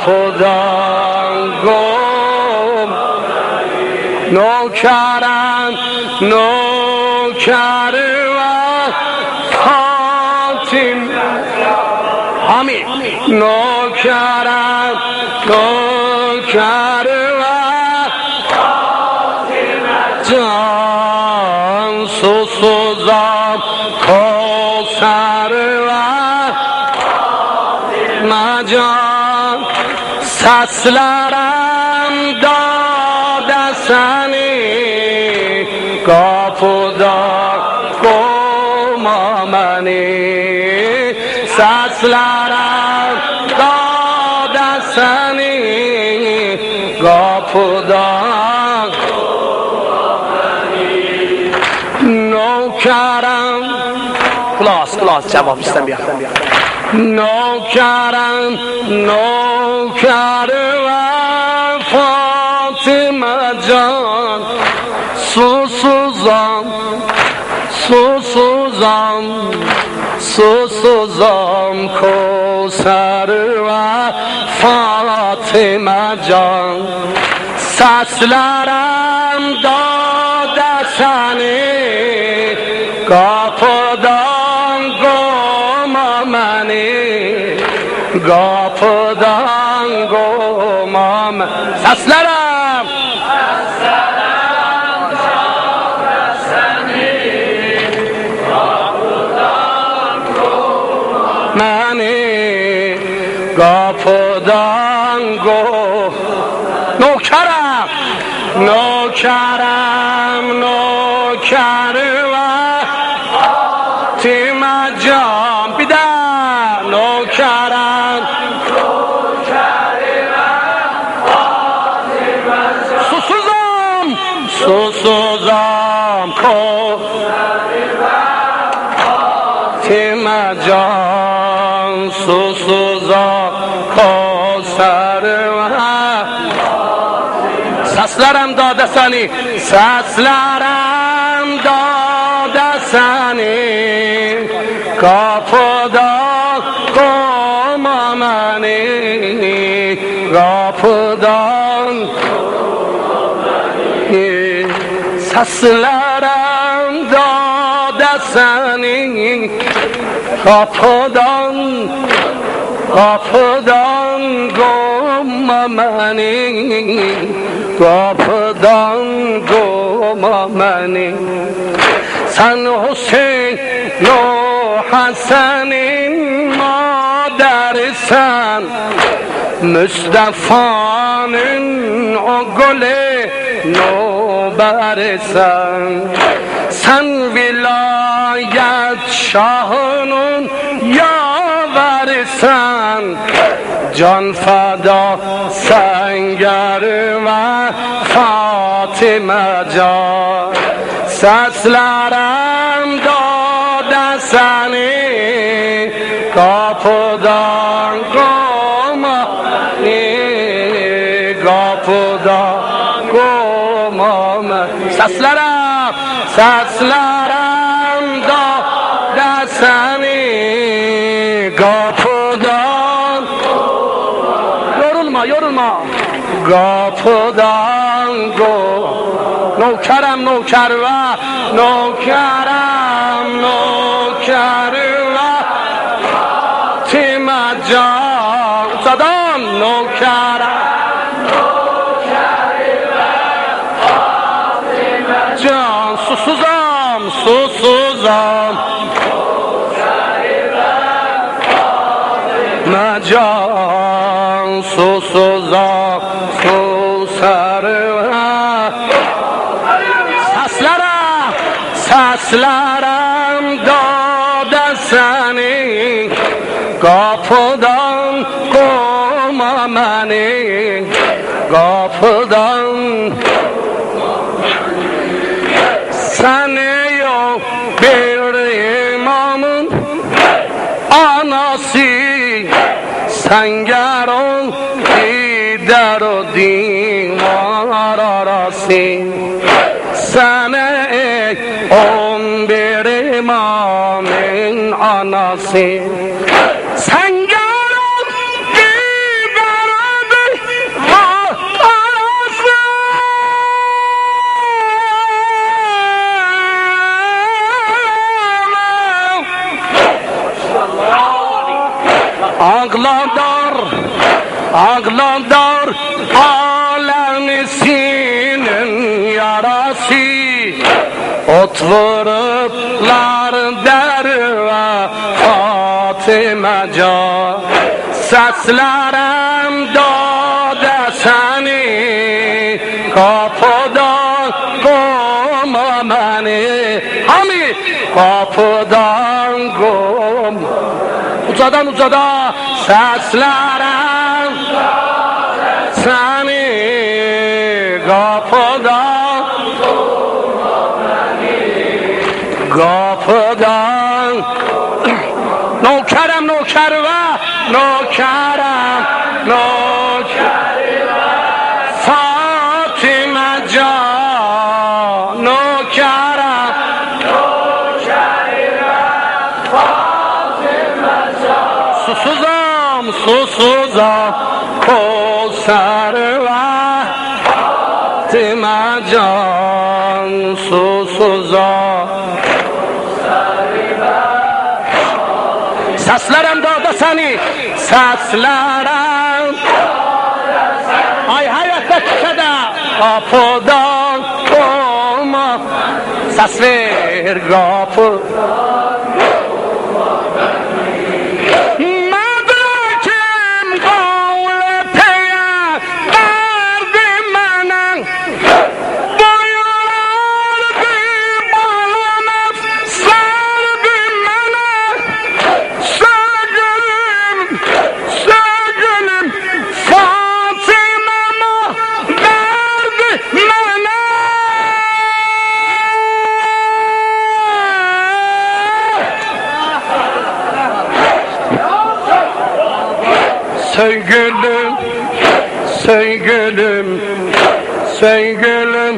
خدا گم نوکرم نوکر و فاطمه همین نوکرم نوکر و فاطمه جان سوزم کوثر و فاطمه جان سسلرم داده سنی گاپودا گمامنی سسلرم داده سنی گاپودا نوکرم کلاس جواب استم بیا نوکرم نوکر و فاطمه جان سوزم کوثر و فاطمه جان سسلرم داده سنی گاپدان گمامنی گاپدان گمام سسلرم داده سنی گاپدان گمامنی گاپدان گم نوکرم نوکرم نوکر و فاطمه جان بیدم نوکرم نوکر و فاطمه جان سوزم کوثر و فاطمه جان سوزم کوثر و سسلرم داده سنی سسلرم داده سنی گاپودا گمامنی گاپودان سسلرم داده سنی گاپودان گمامنی گاپدان گمامنی سن حسین و حسن مادر سن مصطفی'nin o gülü nöbersen sen vilayet şahının yaversen can feda sengerime Fatime can seslerim dade seni kapıdan kapıdan komam seslerim dade seni kapıdan yorulma kapıdan nökerem nöker ve nökerem nöker ve Fatime can uzadan nökerem can susuzam can susuzam seslerim dade seni kapıdan komam beni kapıdan seni yok bir imamın anası sen gel ol gider o dinar arası seni 11 imamın anası sen gel ol gider o ağladar, ağladar alemsinin yarası. Ot vuruplar derve Fatime can, seslerim dade seni, kapıdan kovma beni. Hami kapıdan kovma. Ucadan ucada seslerim seni, kapıdan kapıdan. Nökerem nöker ve nökerem nöker Fatime can, nökerem susuzam, susuzam Kozar ve Fatime can, susuzam. Seslerim dağda seni, seslerim ay hayatta çıkada kapıdan olma. Ses ver kapı. Medrekim kavle peye verdi bana, buyurdu bana serdi bana. Sevgilim, sevgilim Fatime'ma verdi bana. Sevgilim, sevgilim, sevgilim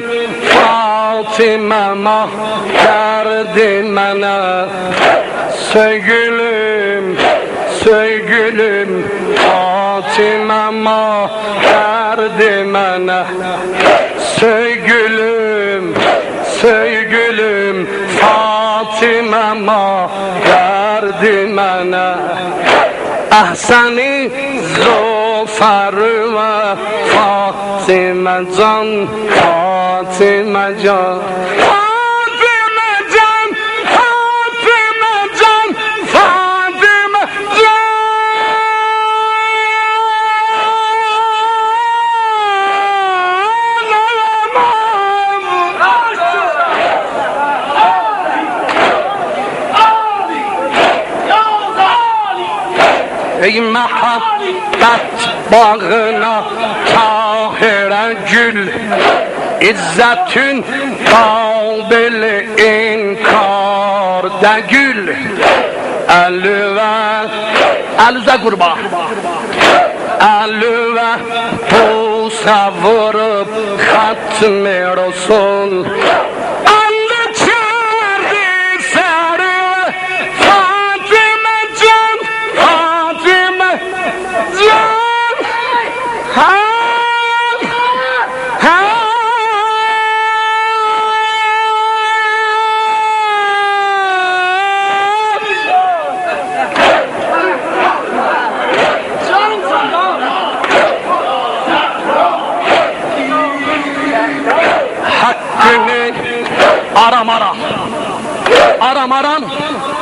Fatime'ma verdi bana. Sevgilim, sevgilim Fatime'ma verdi bana. Sevgilim, sevgilim Fatime'ma verdi bana. Ahsani zofarıma Fatime can, Fatime can, Fatime can, Fatime can, Fatime can. Ey mehabbet bağına Tahir'e gül, İzzetün kabili inkarda gül. Elüze kurban, elüve pusa vurup hatmi Resul.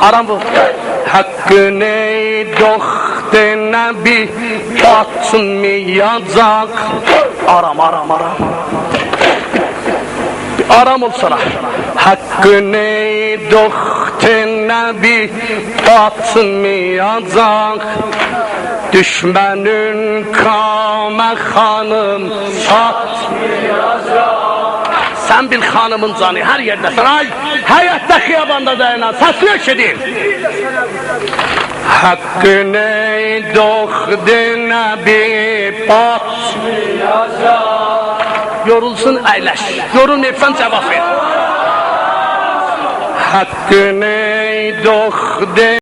Aram bu. Hakkını dohte nebi batmayacak. Aram. Aram olsana. Hakkını dohte nebi batmayacak. Düşmanın kame hanım satmayacak. Sen bil hanımın canı her yerde sen ay hayatta hıyabanda dayanan saslıyor ki değil. Hakkını dohdine bir batmayacak. Yorulsun eyleş. Yorul nefsen cevap ver. Hakkını dohdine